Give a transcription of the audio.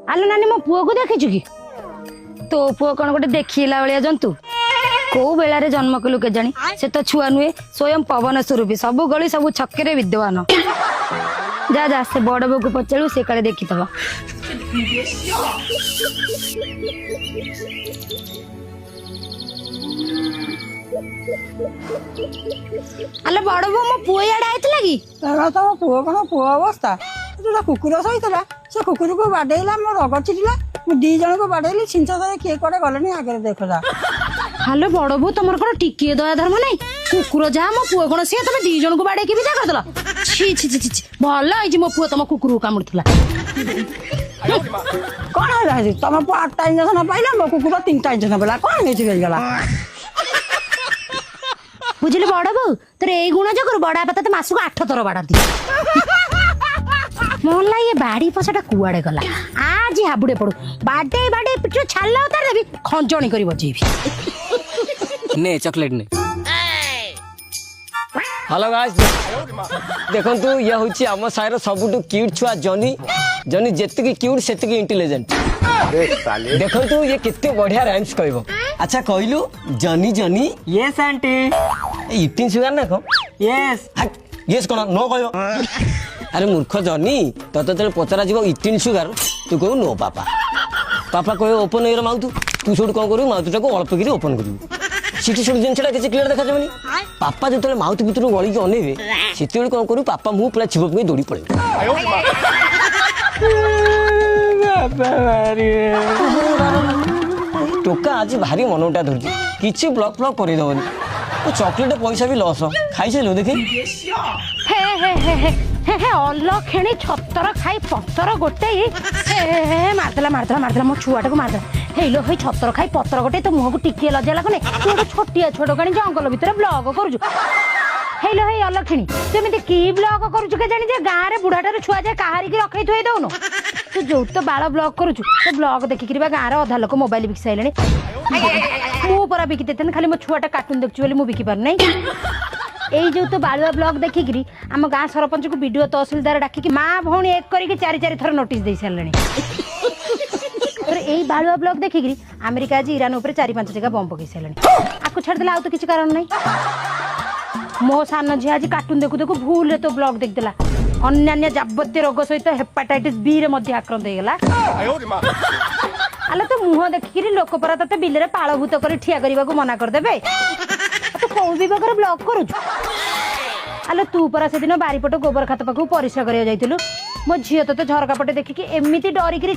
आलो नानी मो पुओ को देखिछु कि तो पुओ कौन गोटे देखिला भाया जंतु कौ बेलारे जन्म कलु के जानी से तो छुआ नुहे स्वयं पवन स्वरूपी सबु गली सबु छक्के विद्वान जा जा से बड़ बो को पचारू से काले देखी तब अल्ल बड़ बो मो पुओ याडे आइतला कि तम पुओ कौन पुओ अवस्था जोटा कुकुर सहीला से कुकुर को बाडेला मो रग चिड़िला मु दी जन को बाडेली छिंच किए कड़े गले आगे देखला हालो बड़ बो तुमर कोन टिकिए दया धर्म नहीं कुकुर जा मो पुओ कोन से तुम दी जन को बाडे के विदा करदला छी छी छी छी भल आइजी मो पुओ तुम कुकुर को कामुड़थिला कौन है तुम पुओ 8टा इंजेक्शन पाइला मो कुकुर 3टा इंजेक्शन पाइला कौन है गला बुझिले बड़ बो तोर ए गुण जगर बड़ा पता तो मासु 8 थर बाड़ती मोहल्ला ये बाड़ी पछाटा कुआड़े गला आज हाबुड़े पड़ू बाडे बाडे पिटो छाला उतार देबी खंजणी करी बजेबी ने चॉकलेट ने हेलो गाइस देखंतु ये होची हम साइर सबुटु क्यूट छुआ जनी जनी जेतिकी क्यूट सेतिकी इंटेलिजेंट देखंतु ये कितने बढ़िया राइम्स कहबो अच्छा कहलु जनी जनी यस आंटी इटिंग सुगार ना को यस यस कोन नो कहबो अरे मूर्ख जनी तते तले पचरा जीव इटिंग सुगार तू कहू नो पापा पापा कहबो ओपन एयर माउथ तू छोड़ कोन करू माउथ टाको अल्प किरी ओपन करू सिटी छोड़ जिनछटा किछि क्लियर देखा जबनी पापा जतले माउथ भितर गळी के अनेबे सेतेबेले कोन करू पापा मु पूरा छिप पे दौड़ी पड़े टोका आज भारी मनोटा धरछि किछि ब्लॉक ब्लॉक करि दबनी ओ चॉकलेट पैसा भी लॉस खाइ छलो देखि हे हे हे हे हे हे अल्ल खेणी छतर खाई पत्तर गोटे हे हे मारदला मारदला मारदला मो छुआटा को मारदला हेलो हे छतर खाई पत्तर गोटे तो मुह को टिके लज्जा लागने तू गोटे छोटिया छोट कानी जंगल भितर ब्लॉग करूछु हेलो हे अल्ल खेणी तुम की ब्लॉग करूछु के जानी जे गां रे बुढ़ाटार छुआ जे कहारी की रखै थुई दउनो तू जो तो बाल ब्लॉग करूछु तो ब्लॉग देखि किरिबा गां रे अधा लोक मोबाइल बिक साइलेनी मु परा बिकी देतन खाली मो छुआटा कार्टून देखछु बोली मु बिकी पार नै एई जो तो बालुआ ब्लॉग देखिकी आम गाँ सरपंच को वीडियो तहसिलदार डाकिकी माँ भौणी एक करके 4 थर नोटिस दे सारे यही बालुआ ब्लॉग देखिकी अमेरिका आज ईरान उपर 4-5 जगह बम पकई सारे आपको छाड़देला आउ तो किसी कारण नहीं मो सान झी आज कार्टून देखु देखु भूल तो ब्लॉग देखदेला अन्य जाबत्य रोग सहित हेपाटाइटिस बी रे मध्य आक्रांत होगला आले तो मुह देखिकी लोक परा तते बिलरे पाळभूत कर ठिया करबा को मना कर देबे तो कौ विभाग ब्लॉक करू आलो तू परा से दिन बारीपट गोबर खात पाखु परिश्रा करिया जाइतिलु मो झियो तो झरका पटे देखिकी एमिति डरिकी